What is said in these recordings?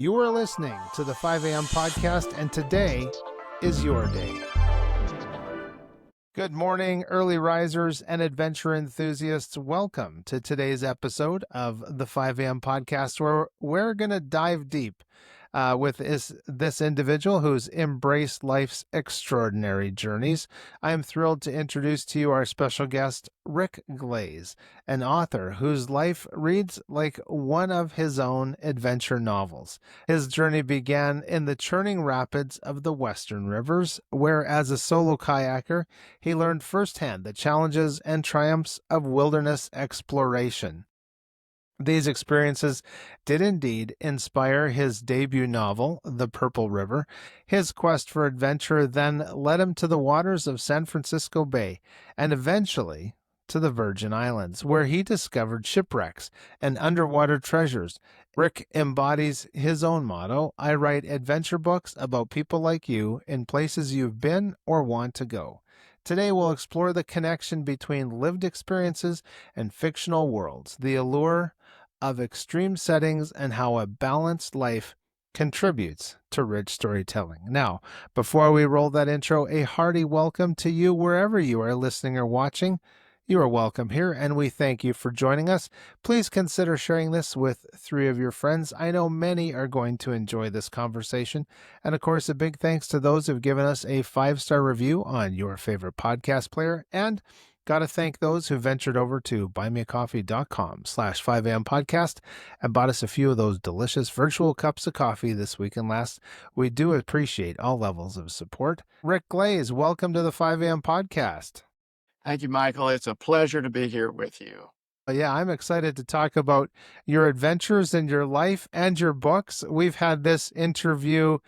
You are listening to the 5 a.m. podcast, and today is your day. Good morning, early risers and adventure enthusiasts. Welcome to today's episode of the 5 a.m. podcast, where we're going to dive deep with this individual who's embraced life's extraordinary journeys. I am thrilled to introduce to you our special guest, Rick Glaze, an author whose life reads like one of his own adventure novels. His journey began in the churning rapids of the Western Rivers, where as a solo kayaker, he learned firsthand the challenges and triumphs of wilderness exploration. These experiences did indeed inspire his debut novel, The Purple River. His quest for adventure then led him to the waters of San Francisco Bay and eventually to the Virgin Islands, where he discovered shipwrecks and underwater treasures. Rick embodies his own motto: I write adventure books about people like you in places you've been or want to go. Today, we'll explore the connection between lived experiences and fictional worlds, the allure of extreme settings, and how a balanced life contributes to rich storytelling. Now, before we roll that intro, a hearty welcome to you wherever you are listening or watching. You are welcome here, and we thank you for joining us. Please consider sharing this with 3 of your friends. I know many are going to enjoy this conversation. And of course, a big thanks to those who've given us a 5-star review on your favorite podcast player. And got to thank those who ventured over to buymeacoffee.com/5am podcast and bought us a few of those delicious virtual cups of coffee this week and last. We do appreciate all levels of support. Rick Glaze, welcome to the 5am podcast. Thank you, Michael. It's a pleasure to be here with you. Yeah, I'm excited to talk about your adventures and your life and your books. We've had this interview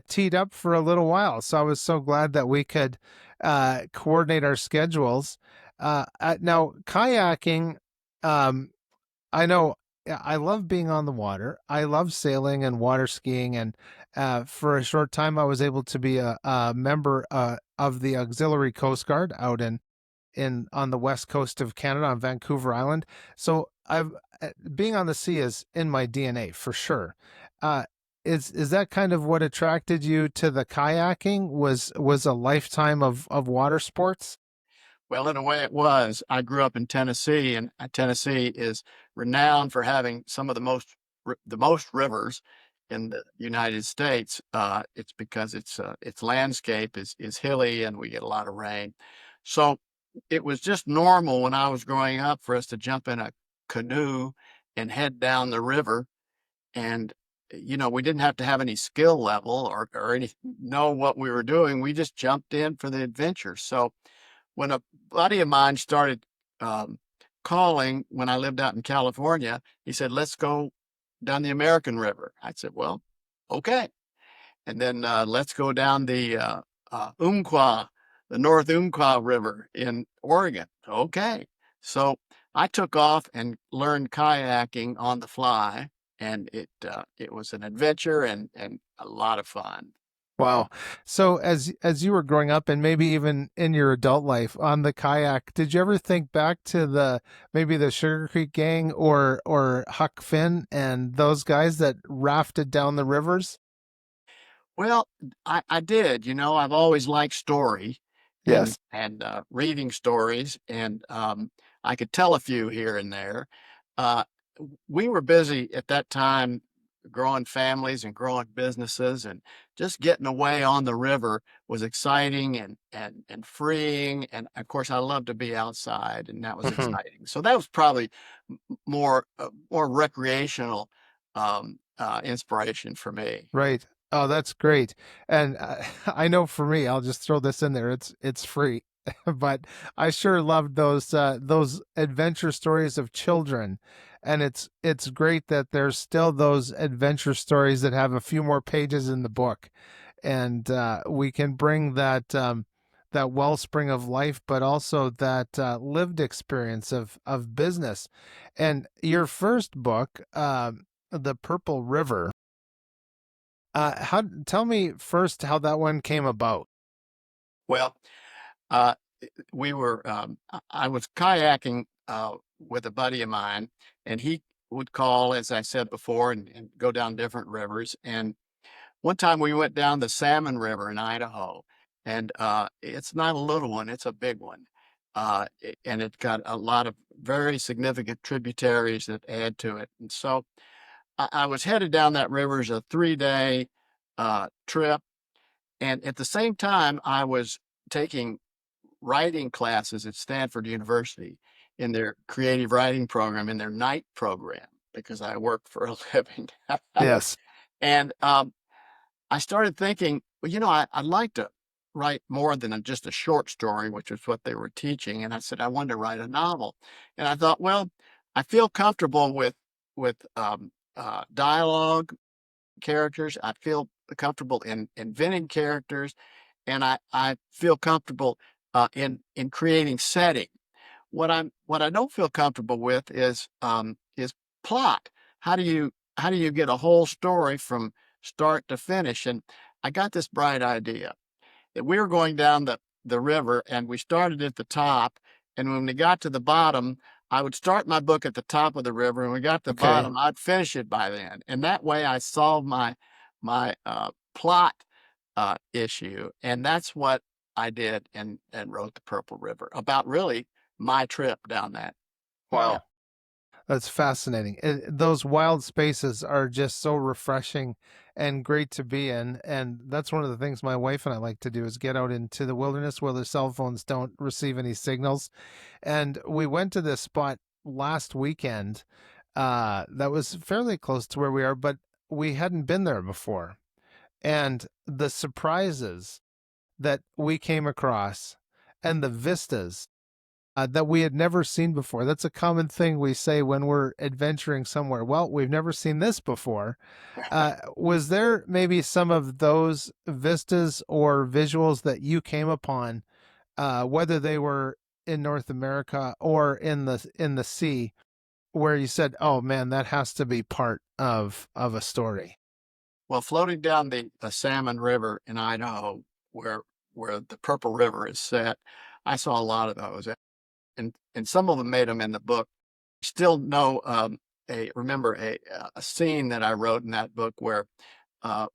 teed up for a little while, so I was so glad that we could coordinate our schedules. Now, kayaking, I know I love being on the water. I love sailing and water skiing, and for a short time, I was able to be a member of the Auxiliary Coast Guard out in on the west coast of Canada on Vancouver Island. So I've being on the sea is in my DNA for sure. Is that kind of what attracted you to the kayaking? Was a lifetime of water sports? Well, in a way it was. I grew up in Tennessee, and Tennessee is renowned for having some of the most rivers in the United States. It's because its landscape is hilly, and we get a lot of rain. So it was just normal when I was growing up for us to jump in a canoe and head down the river. And we didn't have to have any skill level or any know what we were doing. We just jumped in for the adventure. So when a buddy of mine started calling when I lived out in California, he said, "Let's go down the American River." I said, "Well, okay." And then let's go down the Umpqua, the North Umpqua River in Oregon. Okay. So I took off and learned kayaking on the fly, and it was an adventure and a lot of fun. Wow. So as you were growing up and maybe even in your adult life on the kayak, did you ever think back to maybe the Sugar Creek Gang or Huck Finn and those guys that rafted down the rivers? Well, I did. I've always liked story and Yes. reading stories, and I could tell a few here and there. Uh, we were busy at that time growing families and growing businesses, and just getting away on the river was exciting and freeing. And of course, I love to be outside, and that was exciting. So that was probably more recreational inspiration for me. Right. Oh, that's great. And I know for me, I'll just throw this in there. It's free, but I sure loved those adventure stories of children, and it's great that there's still those adventure stories that have a few more pages in the book, and we can bring that wellspring of life, but also that lived experience of business. And your first book, The Purple River. How tell me first how that one came about. Well, uh, I was kayaking with a buddy of mine, and would call, as I said before, and go down different rivers. And one time we went down the Salmon River in Idaho, and it's not a little one, it's a big one. And it's got a lot of very significant tributaries that add to it. And so I was headed down that river as a 3-day trip. And at the same time, I was taking writing classes at Stanford University in their creative writing program, in their night program, because I work for a living. Yes. And I started thinking, well, I'd like to write more than just a short story, which is what they were teaching. And I said, I wanted to write a novel. And I thought, well, I feel comfortable with dialogue characters. I feel comfortable in inventing characters, and I feel comfortable in creating setting. What I don't feel comfortable with is plot. How do you get a whole story from start to finish? And I got this bright idea that we were going down the river, and we started at the top, and when we got to the bottom, I would start my book at the top of the river, and when we got to the Okay. bottom, I'd finish it by then. And that way I solved my plot issue. And that's what I did, and wrote The Purple River, about really my trip down that. Yeah. Wow. That's fascinating. Those wild spaces are just so refreshing and great to be in. And that's one of the things my wife and I like to do is get out into the wilderness where the cell phones don't receive any signals. And we went to this spot last weekend that was fairly close to where we are, but we hadn't been there before. And the surprises that we came across and the vistas that we had never seen before. That's a common thing we say when we're adventuring somewhere. Well, we've never seen this before. Was there maybe some of those vistas or visuals that you came upon, whether they were in North America or in the sea, where you said, "Oh man, that has to be part of a story"? Well, floating down the Salmon River in Idaho, where the Purple River is set, I saw a lot of those, and some of them made them in the book. Still know a remember a scene that I wrote in that book where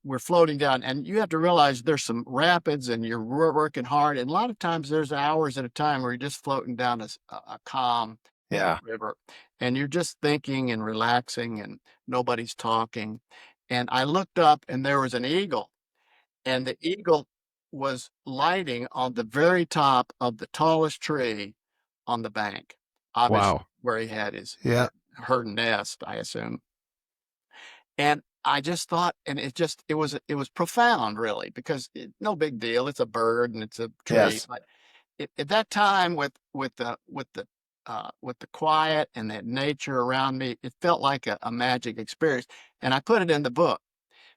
we're floating down, and you have to realize there's some rapids, and you're working hard, and a lot of times there's hours at a time where you're just floating down a calm Yeah. river, and you're just thinking and relaxing, and nobody's talking. And I looked up, and there was an eagle, and the eagle was lighting on the very top of the tallest tree on the bank, obviously Wow. where he had his Yeah. her nest, I assume. And I just thought, and it was profound, really, because no big deal. It's a bird and it's a tree, Yes. but at that time, with the quiet and that nature around me, it felt like a magic experience. And I put it in the book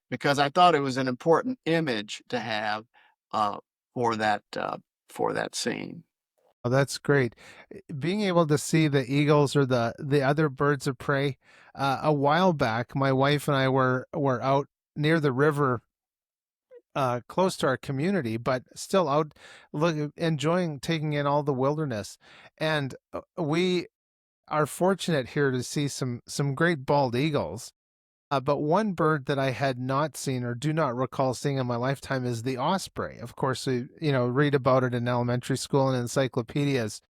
because I thought it was an important image to have uh, for for that scene. Oh, that's great. Being able to see the eagles or the other birds of prey. A while back, my wife and I were out near the river, close to our community, but still out enjoying taking in all the wilderness. And we are fortunate here to see some great bald eagles. But one bird that I had not seen or do not recall seeing in my lifetime is the osprey. Of course, we read about it in elementary school and encyclopedias.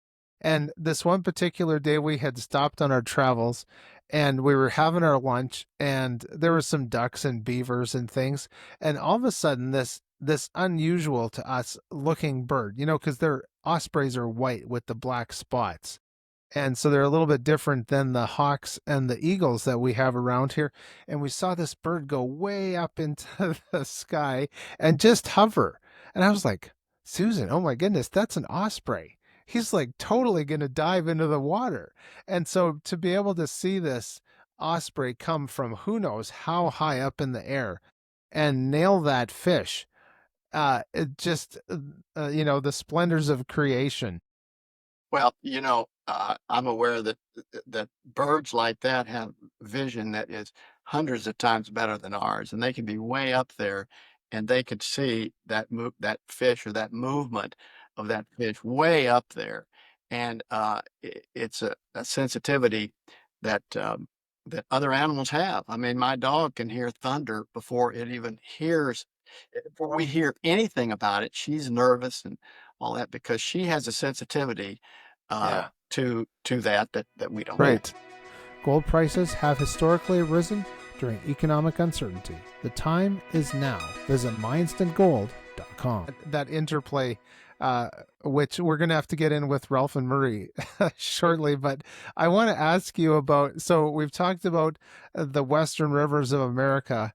And this one particular day, we had stopped on our travels, and we were having our lunch, and there were some ducks and beavers and things. And all of a sudden, this unusual to us looking bird, because their ospreys are white with the black spots, and so they're a little bit different than the hawks and the eagles that we have around here. And we saw this bird go way up into the sky and just hover. And I was like, Susan, oh my goodness, that's an osprey. He's like totally going to dive into the water. And so to be able to see this osprey come from who knows how high up in the air and nail that fish, it just, the splendors of creation. Well, I'm aware that birds like that have vision that is hundreds of times better than ours, and they can be way up there, and they could see that fish or that movement of that fish way up there, and it's a sensitivity that that other animals have. I mean, my dog can hear thunder before it even hears before we hear anything about it. She's nervous and all that because she has a sensitivity, Yeah. to that we don't have. Right. Gold prices have historically risen during economic uncertainty. The time is now. Visit mindstandgold.com. That interplay, uh, which we're going to have to get in with Ralph and Murray shortly, but I want to ask you about. So, we've talked about the Western rivers of America.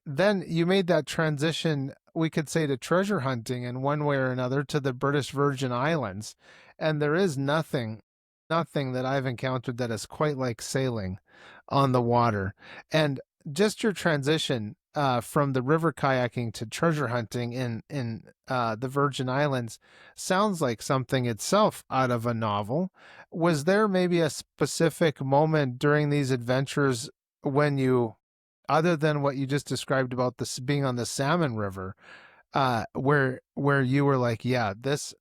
Then you made that transition, we could say, to treasure hunting in one way or another to the British Virgin Islands. And there is nothing that I've encountered that is quite like sailing on the water. And just your transition from the river kayaking to treasure hunting in the Virgin Islands sounds like something itself out of a novel. Was there maybe a specific moment during these adventures when you, other than what you just described about this being on the Salmon River, where you were like, yeah, this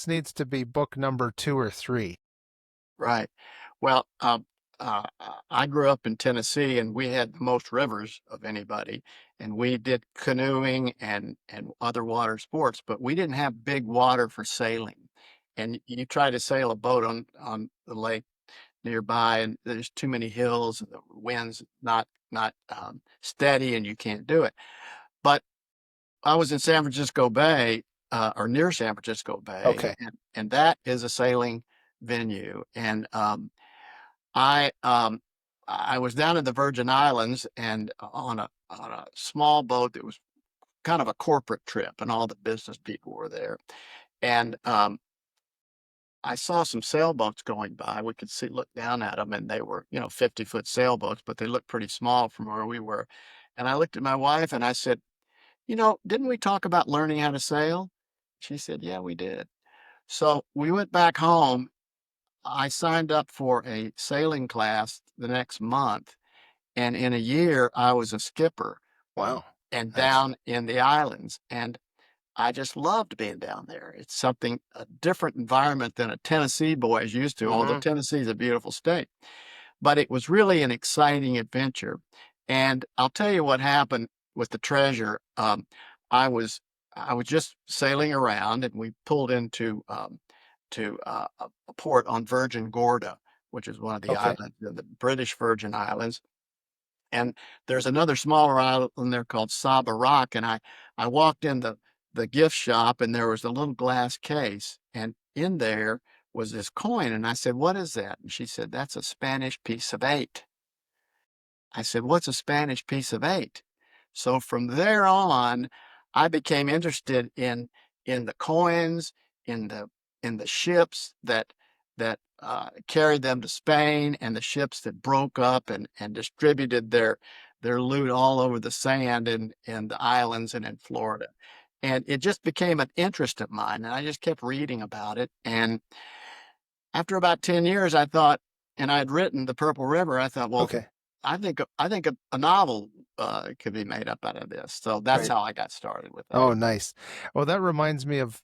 needs to be book number 2 or 3? Right. Well, I grew up in Tennessee, and we had the most rivers of anybody, and we did canoeing and other water sports, but we didn't have big water for sailing. And you try to sail a boat on the lake nearby, and there's too many hills, and the wind's not steady, and you can't do it. But I was in San Francisco Bay, or near San Francisco Bay, Okay. and that is a sailing venue. And I um, I was down in the Virgin Islands and on a small boat that was kind of a corporate trip, and all the business people were there. And I saw some sailboats going by. We could see look down at them, and they were 50-foot sailboats, but they looked pretty small from where we were. And I looked at my wife and I said, didn't we talk about learning how to sail? She said, yeah, we did. So we went back home. I signed up for a sailing class the next month, and in a year, I was a skipper Wow. and Nice. down in the islands. And I just loved being down there. It's something, a different environment than a Tennessee boy is used to, although Mm-hmm. Tennessee is a beautiful state. But it was really an exciting adventure. And I'll tell you what happened with the treasure. I was I was just sailing around, and we pulled into a port on Virgin Gorda, which is one of the Okay. islands, the British Virgin Islands. And there's another smaller island there called Saba Rock. And I walked in the gift shop, and there was a little glass case, and in there was this coin. And I said, "What is that?" And she said, "That's a Spanish piece of eight." I said, "What's a Spanish piece of eight?" So from there on, I became interested in the coins, in the ships that carried them to Spain, and the ships that broke up and distributed their loot all over the sand in the islands and in Florida. And it just became an interest of mine, and I just kept reading about it. And after about 10 years, I thought, and I had written The Purple River, I thought, well, Okay. I think a novel could be made up out of this. So that's Right. how I got started with that. Oh, nice. Well, that reminds me of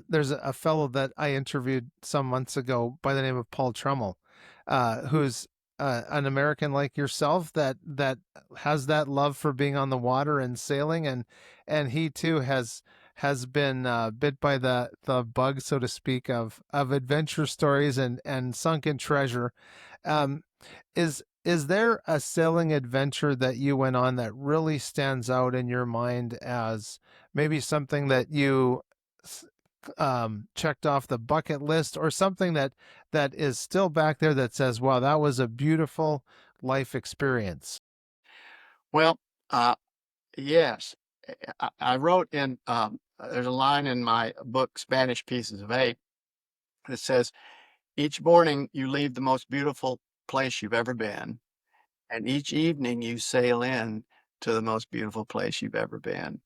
there's a fellow that I interviewed some months ago by the name of Paul Trummell, who's an American like yourself that has that love for being on the water and sailing, and he too has been bit by the bug, so to speak, of adventure stories and sunken treasure. Um, is there a sailing adventure that you went on that really stands out in your mind as maybe something that you checked off the bucket list, or something that is still back there that says, "Wow, that was a beautiful life experience"? Well, uh, yes, I wrote in, there's a line in my book, Spanish Pieces of Eight, that says, each morning you leave the most beautiful place you've ever been, and each evening you sail in to the most beautiful place you've ever been.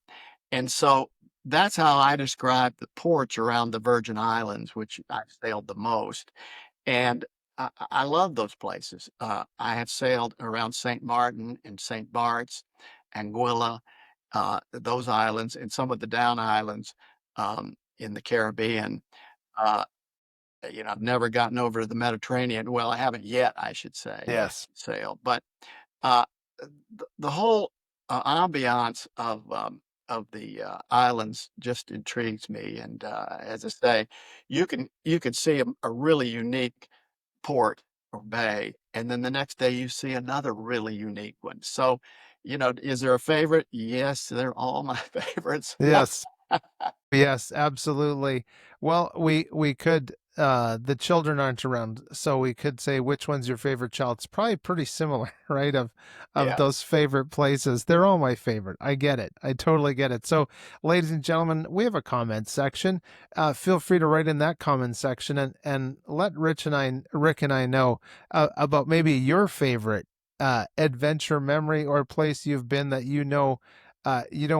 And so that's how I describe the ports around the Virgin Islands, which I've sailed the most. And I love those places. I have sailed around St. Martin and St. Bart's, Anguilla, those islands, and some of the down islands in the Caribbean. Uh, I've never gotten over to the Mediterranean. Well, I haven't yet, I should say, Yes. sail. But uh, the whole ambiance of the islands just intrigues me. And as I say, you can see a really unique port or bay, and then the next day you see another really unique one. So, is there a favorite? Yes, they're all my favorites. Yes. Yes, absolutely. Well, we could the children aren't around, so we could say which one's your favorite child. It's probably pretty similar, right? Of Yeah. those favorite places. They're all my favorite. I get it. I totally get it. So, ladies and gentlemen, we have a comment section. Feel free to write in that comment section and let Rick and I know about maybe your favorite adventure memory or place you've been that you don't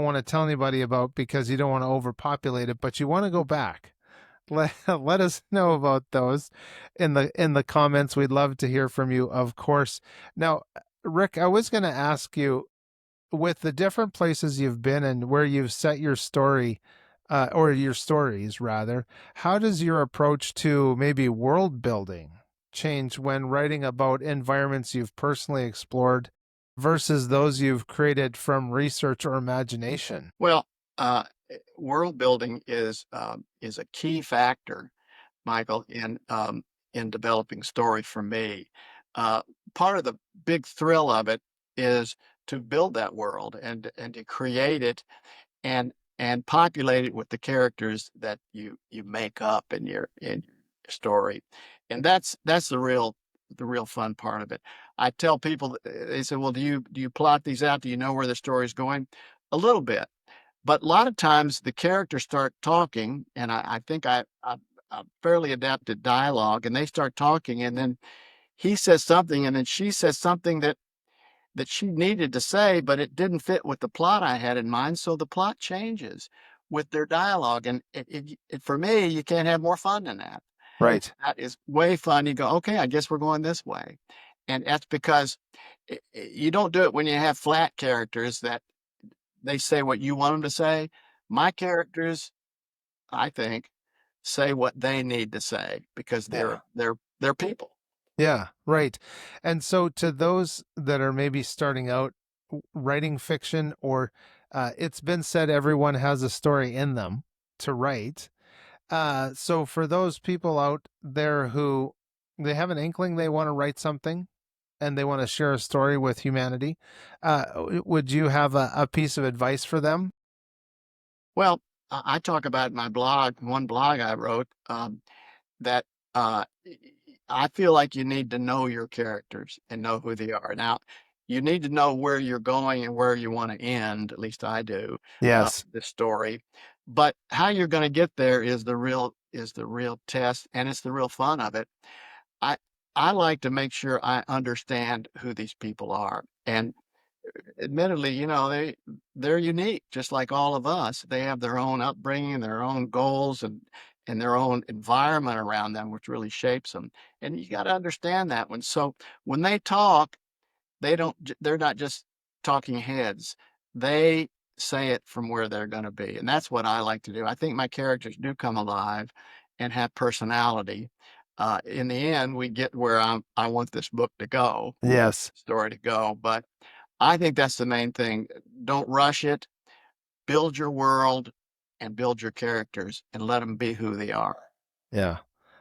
want to tell anybody about because you don't want to overpopulate it, but you want to go back. Let us know about those in the comments. We'd love to hear from you, of course. Now, Rick, I was going to ask you, with the different places you've been and where you've set your story, or your stories rather, how does your approach to maybe world building change when writing about environments you've personally explored versus those you've created from research or imagination? Well, world building is a key factor, Michael, in developing story for me. Uh, Part of the big thrill of it is to build that world and to create it and populate it with the characters that you make up in your story, and that's the real fun part of it. I tell people, they say, "Well, do you plot these out? Do you know where the story's going?" A little bit, but a lot of times the characters start talking, and I think I fairly adapted dialogue, and they start talking, and then he says something, and then she says something that she needed to say, but it didn't fit with the plot I had in mind, so the plot changes with their dialogue, and for me, you can't have more fun than that. Right. That is way fun. You go, "Okay, I guess we're going this way," and that's because you don't do it when you have flat characters that they say what you want them to say. My characters, I think, say what they need to say because Yeah. they're people. Yeah, right. And so to those that are maybe starting out writing fiction, or it's been said everyone has a story in them to write. So for those people out there who they have an inkling they want to write something and they want to share a story with humanity, would you have a piece of advice for them? Well, I talk about in my blog, one blog I wrote, that I feel like you need to know your characters and know who they are. Now, you need to know where you're going and where you want to end. At least I do. Yes. The story, but how you're going to get there is the real test, and it's the real fun of it. I I like to make sure I understand who these people are, and admittedly, they're unique, just like all of us. They have their own upbringing, their own goals, and their own environment around them, which really shapes them. And you got to understand that one. So when they talk, they're not just talking heads. They say it from where they're going to be, and that's what I like to do. I think my characters do come alive and have personality. In the end, we get where I want this book to go, Yes. story to go, but I think that's the main thing. Don't rush it. Build your world and build your characters and let them be who they are. Yeah.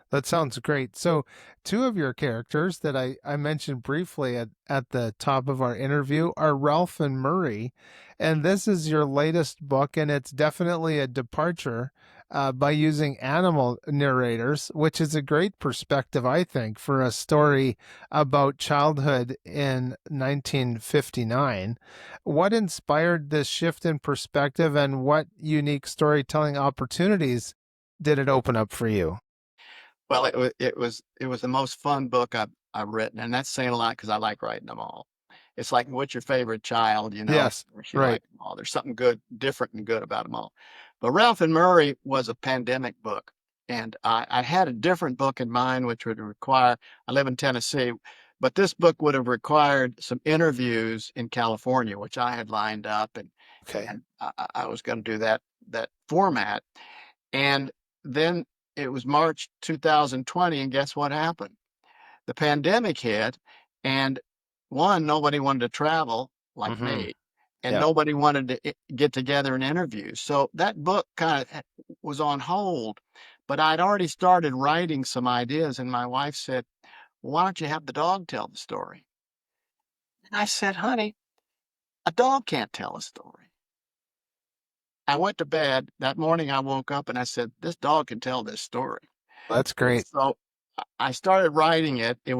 That sounds great. So, two of your characters that I mentioned briefly at the top of our interview are Ralph and Murray. And this is your latest book, and it's definitely a departure by using animal narrators, which is a great perspective, I think, for a story about childhood in 1959. What inspired this shift in perspective, and what unique storytelling opportunities did it open up for you? Well, it was the most fun book I've written, and that's saying a lot because I like writing them all. It's like, what's your favorite child? Yes, Of course you right. like them all. There's something good, different, and good about them all. But Ralph and Murray was a pandemic book, and I had a different book in mind, which would require. I live in Tennessee, but this book would have required some interviews in California, which I had lined up, and Okay. and I was going to do that format, and then it was March 2020, and guess what happened? The pandemic hit, and one, nobody wanted to travel like Mm-hmm. me, and Yeah. nobody wanted to get together and interview. So that book kind of was on hold, but I'd already started writing some ideas, and my wife said, "Well, why don't you have the dog tell the story?" And I said, "Honey, a dog can't tell a story." I went to bed that morning. I woke up and I said, "This dog can tell this story." That's And great. so I started writing it. It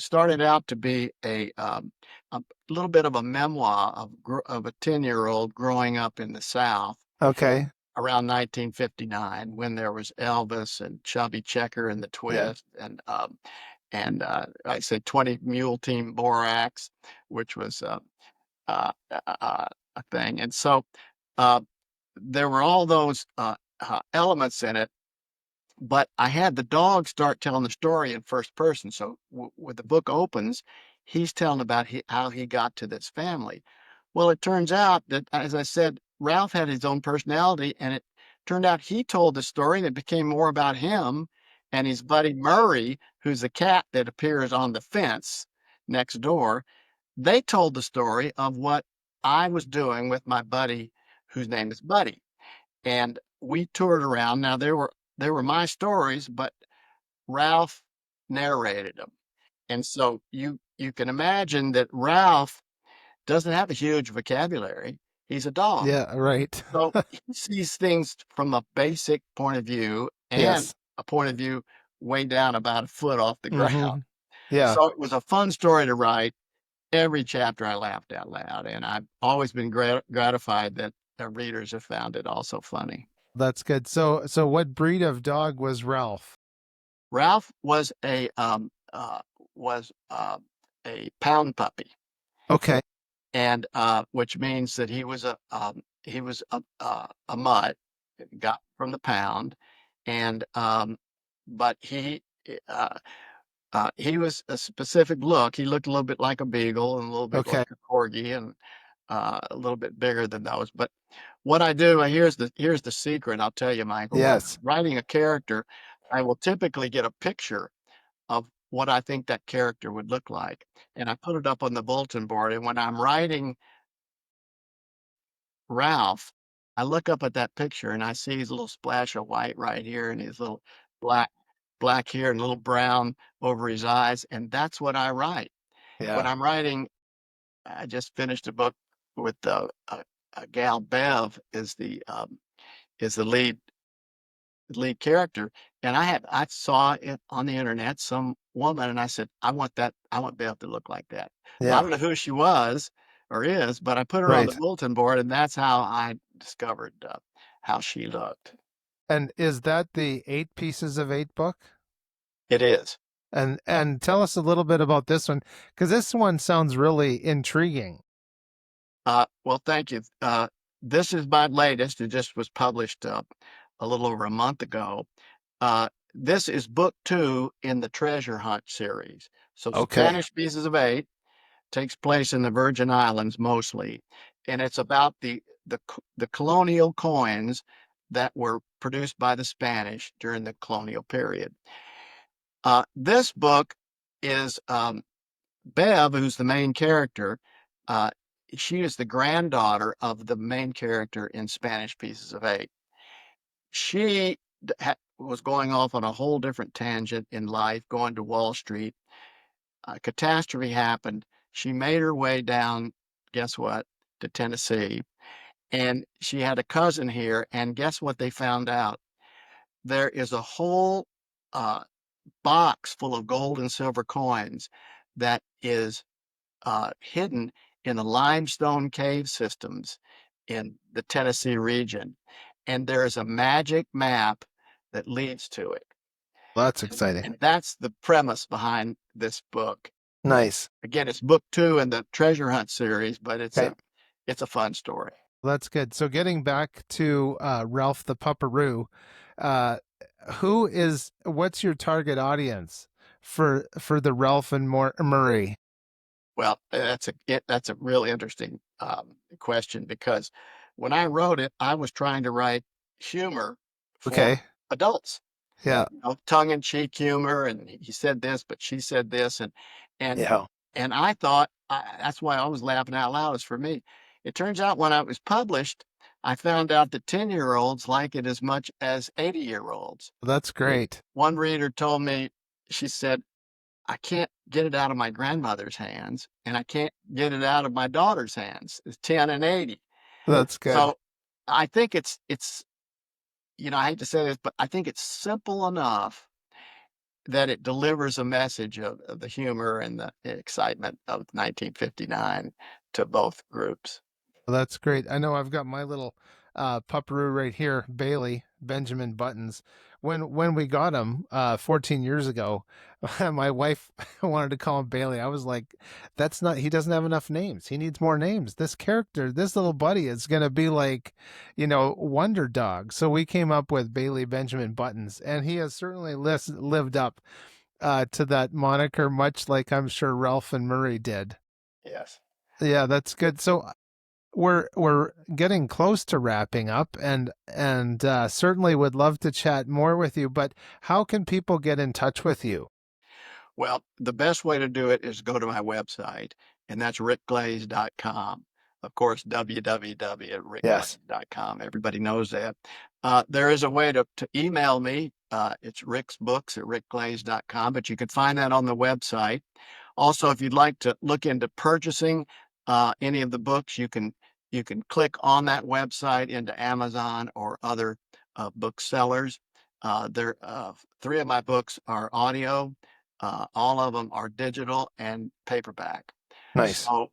started out to be a little bit of a memoir of a 10-year-old growing up in the South Okay. around 1959 when there was Elvis and Chubby Checker and the Yeah. Twist and I said 20 Mule Team Borax, which was uh, a thing. And so uh, there were all those elements in it, but I had the dog start telling the story in first person. So when the book opens, he's telling about how he got to this family. Well, it turns out that, as I said, Ralph had his own personality, and it turned out he told the story, and it became more about him and his buddy Murray, who's the cat that appears on the fence next door. They told the story of what I was doing with my buddy, whose name is Buddy, and we toured around. Now there were my stories, but Ralph narrated them. And so you can imagine that Ralph doesn't have a huge vocabulary. He's a dog. Yeah. Right. So he sees things from a basic point of view and Yes. a point of view way down about a foot off the ground. Mm-hmm. Yeah. So it was a fun story to write. Every chapter I laughed out loud, and I've always been gratified that the readers have found it also funny. That's good. So what breed of dog was Ralph? Ralph was a pound puppy, Okay. and which means that he was a mutt, got from the pound, and but uh, he was a specific look. He looked a little bit like a beagle and a little bit Okay. like a corgi, and a little bit bigger than those. But what I do, here's the secret. I'll tell you, Michael. When I'm Yes. writing a character, I will typically get a picture of what I think that character would look like. And I put it up on the bulletin board. And when I'm writing Ralph, I look up at that picture and I see his little splash of white right here and his little black black hair and little brown over his eyes. And that's what I write. When Yeah. I'm writing, I just finished a book with a gal Bev is the lead character. And I saw it on the internet, some woman, and I said, I want Beth to look like that. Well, I Yeah. don't know who she was or is, but I put her on the Right. bulletin board, and that's how I discovered how she looked. And is that the Eight Pieces of Eight book? It is. And tell us a little bit about this one, because this one sounds really intriguing. Well, thank you. This is my latest. It just was published a little over a month ago. This is book two in the Treasure Hunt series. So Okay. Spanish Pieces of Eight takes place in the Virgin Islands mostly, and it's about the colonial coins that were produced by the Spanish during the colonial period. This book is Bev, who's the main character. Uh, she is the granddaughter of the main character in Spanish Pieces of Eight. She was going off on a whole different tangent in life, going to Wall Street. A catastrophe happened. She made her way down, guess what, to Tennessee. And she had a cousin here. And guess what they found out? There is a whole uh, box full of gold and silver coins that is hidden in the limestone cave systems in the Tennessee region. And there is a magic map that leads to it. Well, that's exciting. And that's the premise behind this book. Nice. Again, it's book two in the Treasure Hunt series, but Okay. it's a fun story. Well, that's good. So getting back to Ralph the Pupperoo, uh, what's your target audience for the Ralph and Murray? Well, that's a real interesting question because when I wrote it, I was trying to write humor for Okay. adults. Yeah. tongue-in-cheek humor, and he said this, but she said this, and Yeah. I thought that's why I always laughing out loud is for me. It turns out when I was published, I found out that 10-year-olds like it as much as 80-year-olds. That's great. One reader told me, she said, I can't get it out of my grandmother's hands, and I can't get it out of my daughter's hands. It's 10 and 80. That's good. So I think I hate to say this, but I think it's simple enough that it delivers a message of the humor and the excitement of 1959 to both groups. Well, that's great. I know I've got my little pupperoo right here, Bailey Benjamin Buttons. When we got him 14 years ago, my wife wanted to call him Bailey. I was like, that's not. He doesn't have enough names. He needs more names. This character, this little buddy, is gonna be like, Wonder Dog. So we came up with Bailey Benjamin Buttons, and he has certainly lived up to that moniker, much like I'm sure Ralph and Murray did. Yes. Yeah, that's good. So we're getting close to wrapping up, and certainly would love to chat more with you, but how can people get in touch with you? Well, the best way to do it is go to my website, and that's rickglaze.com. Of course, Yes. www.rickglaze.com. Everybody knows that. There is a way to email me. It's ricksbooks@rickglaze.com, but you can find that on the website. Also, if you'd like to look into purchasing any of the books, you can click on that website into Amazon or other booksellers. Three of my books are audio. All of them are digital and paperback. Nice. So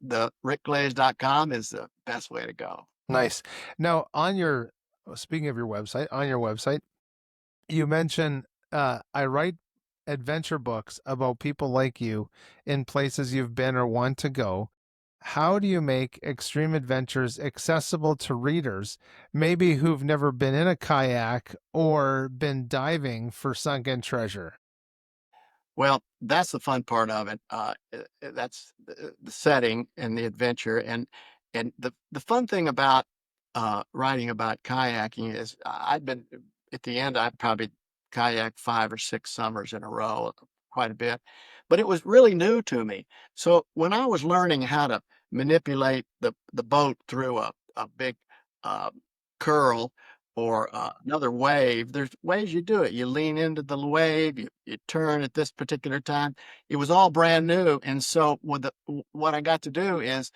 the rickglaze.com is the best way to go. Nice. Now, speaking of your website, on your website, you mention I write adventure books about people like you in places you've been or want to go. How do you make extreme adventures accessible to readers, maybe who've never been in a kayak or been diving for sunken treasure? Well, that's the fun part of it. That's the setting and the adventure, and the fun thing about writing about kayaking is I've been at the end. I probably kayaked 5 or 6 summers in a row, quite a bit, but it was really new to me. So when I was learning how to manipulate the boat through a big uh, curl or another wave. There's ways you do it. You lean into the wave, you turn at this particular time. It was all brand new. And so what I got to do is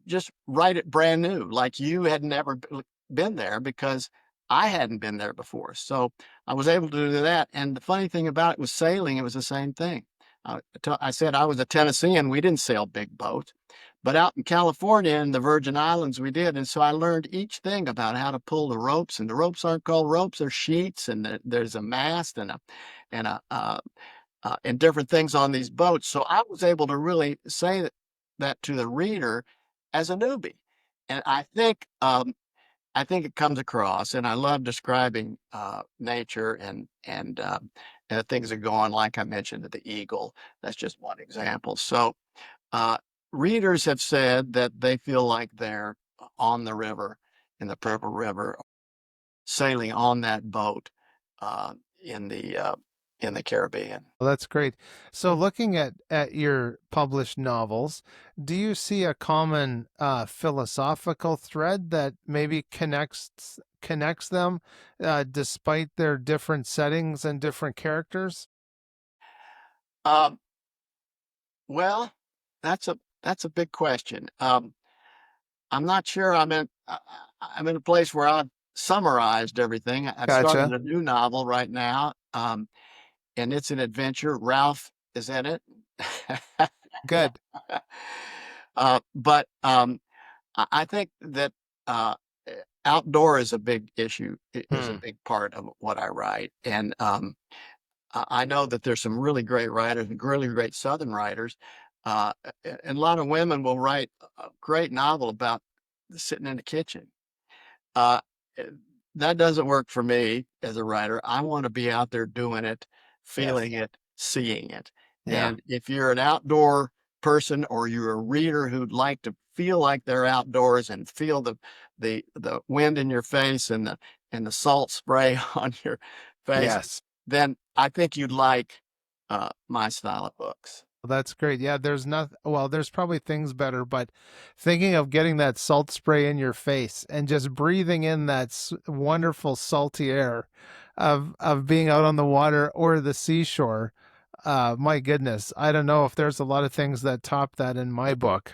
just write it brand new, like you had never been there because I hadn't been there before. So I was able to do that. And the funny thing about it was sailing, it was the same thing. I said I was a Tennessean. We didn't sail big boats, but out in California and the Virgin Islands, we did. And so I learned each thing about how to pull the ropes. And the ropes aren't called ropes; they're sheets. And there's a mast and different things on these boats. So I was able to really say that to the reader as a newbie. And I think it comes across, and I love describing nature and things that go on, like I mentioned, the eagle. That's just one example. So uh, readers have said that they feel like they're on the river, in the Purple River, sailing on that boat uh, in the uh, in the Caribbean. Well, that's great. So, looking at your published novels, do you see a common philosophical thread that maybe connects them, despite their different settings and different characters? Um, well, that's a big question. I'm not sure. I'm in a place where I've summarized everything. I've started Gotcha. a new novel right now, and it's an adventure. Ralph is in it. Good. But I think that uh, outdoor is a big issue, is a Hmm. big part of what I write. And I know that there's some really great writers and really great Southern writers. And a lot of women will write a great novel about sitting in the kitchen. Uh, eh, that doesn't work for me as a writer. I want to be out there doing it, Yes. feeling it, seeing it. Yeah. And if you're an outdoor person or you're a reader who'd like to feel like they're outdoors and feel the wind in your face and the salt spray on face, Yes. then I think you'd like my style of books. Well, that's great. Yeah, there's not, well, there's probably things better, but thinking of getting that salt spray in your face and just breathing in that wonderful salty air of being out on the water or the seashore, my goodness, I don't know if there's a lot of things that top that in my book.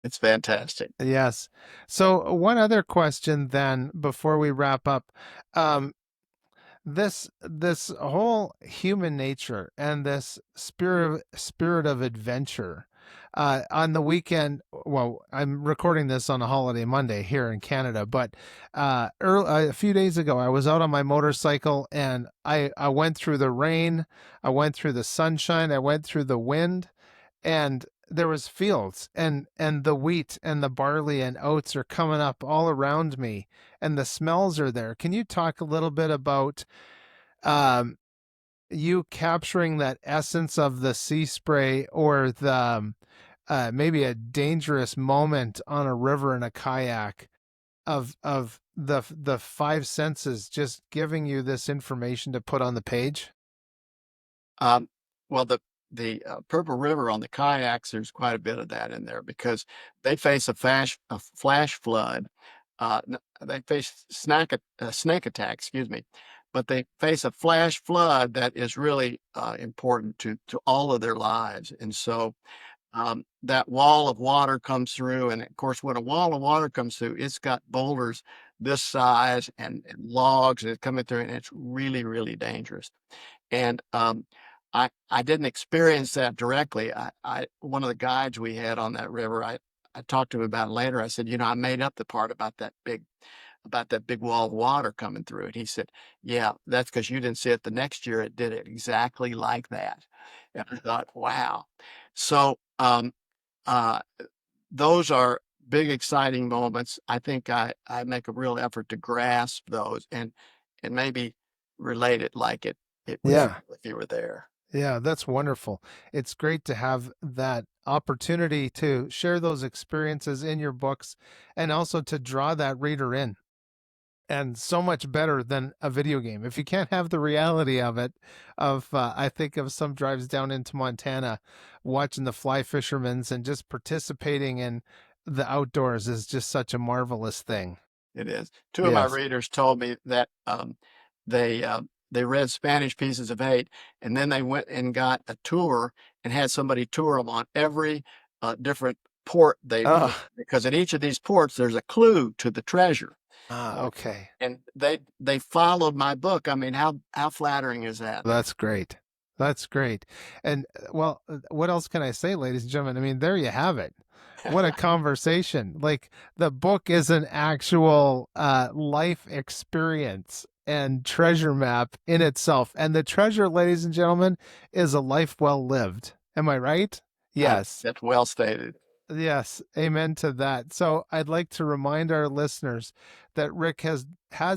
It's fantastic. Yes. So one other question then before we wrap up. Um, this whole human nature and this spirit of adventure on the weekend, well, I'm recording this on a holiday Monday here in Canada, but a few days ago I was out on my motorcycle and I went through the rain, I went through the sunshine, I went through the wind, and there was fields and the wheat and the barley and oats are coming up all around me and the smells are there. Can you talk a little bit about um, you capturing that essence of the sea spray or the maybe a dangerous moment on a river in a kayak of the five senses just giving you this information to put on the page? Um, well, the Purple River on the kayaks, there's quite a bit of that in there because they face a flash flood. They face snake attack, excuse me, but they face a flash flood that is really important to all of their lives. And so that wall of water comes through, and of course, when a wall of water comes through, it's got boulders this size and logs that coming through, and it's really, really dangerous. And I didn't experience that directly. I one of the guides we had on that river, I talked to him about it later. I said, you know, I made up the part about that big wall of water coming through. And he said, yeah, that's because you didn't see it the next year. It did it exactly like that. And I thought, wow. So uh, those are big, exciting moments. I think I make a real effort to grasp those and maybe relate it like it would Yeah. feel if you were there. Yeah, that's wonderful. It's great to have that opportunity to share those experiences in your books and also to draw that reader in. And so much better than a video game. If you can't have the reality of it, I think of some drives down into Montana, watching the fly fishermen's and just participating in the outdoors is just such a marvelous thing. It is. Two of my Yes. readers told me that they read Spanish Pieces of Eight, and then they went and got a tour and had somebody tour them on every different port they visited, Oh, because at each of these ports there's a clue to the treasure. Uh, okay. and they followed my book. I mean, how flattering is that? That's great. That's great. And well, what else can I say, ladies and gentlemen? I mean, there you have it. What a conversation. Like the book is an actual life experience and treasure map in itself. And the treasure, ladies and gentlemen, is a life well lived. Am I right? Yes. That's well stated. Yes, amen to that. So I'd like to remind our listeners that Rick has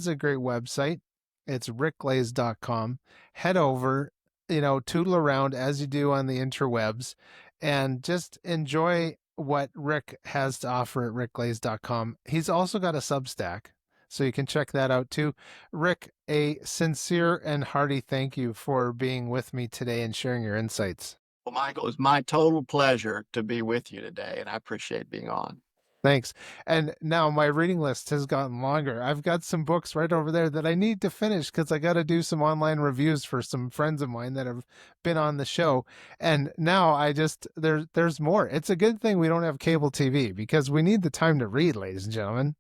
a great website. It's rickglaze.com. Head over, tootle around as you do on the interwebs and just enjoy what Rick has to offer at rickglaze.com. He's also got a Substack, so you can check that out too. Rick, a sincere and hearty thank you for being with me today and sharing your insights. Well, Michael, it's my total pleasure to be with you today, and I appreciate being on. Thanks. And now my reading list has gotten longer. I've got some books right over there that I need to finish because I got to do some online reviews for some friends of mine that have been on the show. And now there's more. It's a good thing we don't have cable TV because we need the time to read, ladies and gentlemen.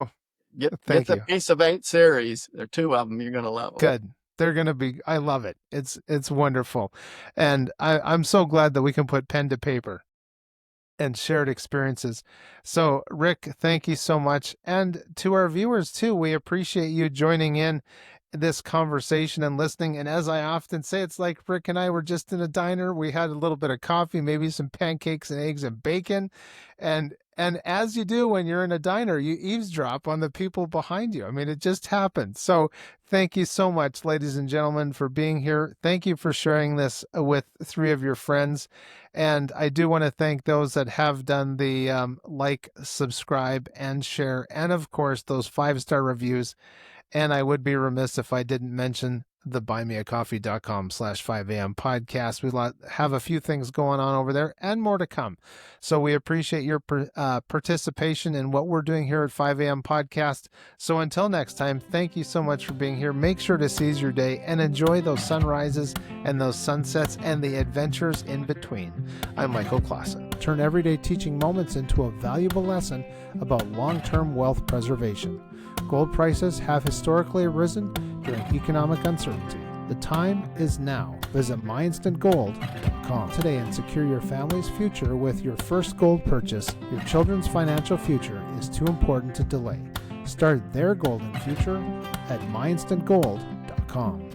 Oh, Get thank the you. Piece of Eight series. There are two of them. You're gonna love them. Good. They're gonna be. I love it. It's wonderful, and I'm so glad that we can put pen to paper and shared experiences. So, Rick, thank you so much. And to our viewers, too, we appreciate you joining in this conversation and listening. And as I often say, it's like Rick and I were just in a diner. We had a little bit of coffee, maybe some pancakes and eggs and bacon. And as you do when you're in a diner, you eavesdrop on the people behind you. I mean, it just happens. So thank you so much, ladies and gentlemen, for being here. Thank you for sharing this with three of your friends. And I do want to thank those that have done the like, subscribe, and share, and of course, those 5-star reviews. And I would be remiss if I didn't mention the buymeacoffee.com/5am podcast. We have a few things going on over there and more to come. So we appreciate your participation in what we're doing here at 5am podcast. So until next time, thank you so much for being here. Make sure to seize your day and enjoy those sunrises and those sunsets and the adventures in between. I'm Michael Clausen. Turn everyday teaching moments into a valuable lesson about long-term wealth preservation. Gold prices have historically risen during economic uncertainty. The time is now. Visit mindinstantgold.com today and secure your family's future with your first gold purchase. Your children's financial future is too important to delay. Start their golden future at mindinstantgold.com.